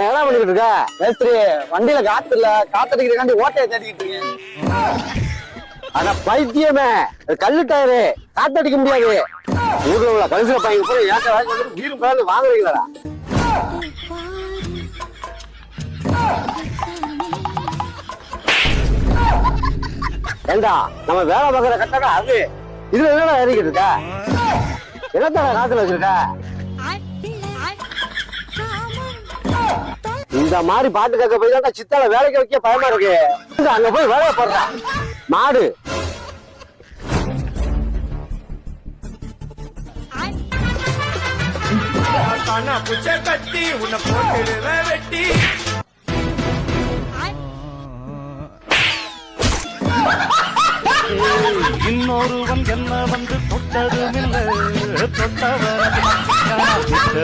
என்ன பண்ணிட்டு இருக்க மேஸ்திரி? வண்டியில காத்து இல்ல, காத்தடிக்கிறதுக்காண்டி ஓட்டையை தேடிக்கிட்டு இருக்கேன். ஆனா பைத்தியமே, கல்லு டயரு, காத்தடிக்க முடியாது. ஊர்ல உள்ள கலிசில பையன் போய் ஏட்ட வாங்கி வந்து உயிரும் பேர்ல வாங்குறீங்களா? ஏண்டா நம்ம வேலை பார்க்குற கட்டடா அது, இதுல என்னடா ஏறிக்கிட்டு இருக்க? என்னத்தடா காத்துல வச்சிருக்க? இந்த மாதிரி பாட்டு கேட்க போய் தான் சித்தால வேலைக்கு வைக்க பயமா இருக்கு. அங்க போய் வேலையை போடுறான் மாடு. இன்னொருவன் என்ன வந்து தொட்டதுமில்லை தொட்டவன்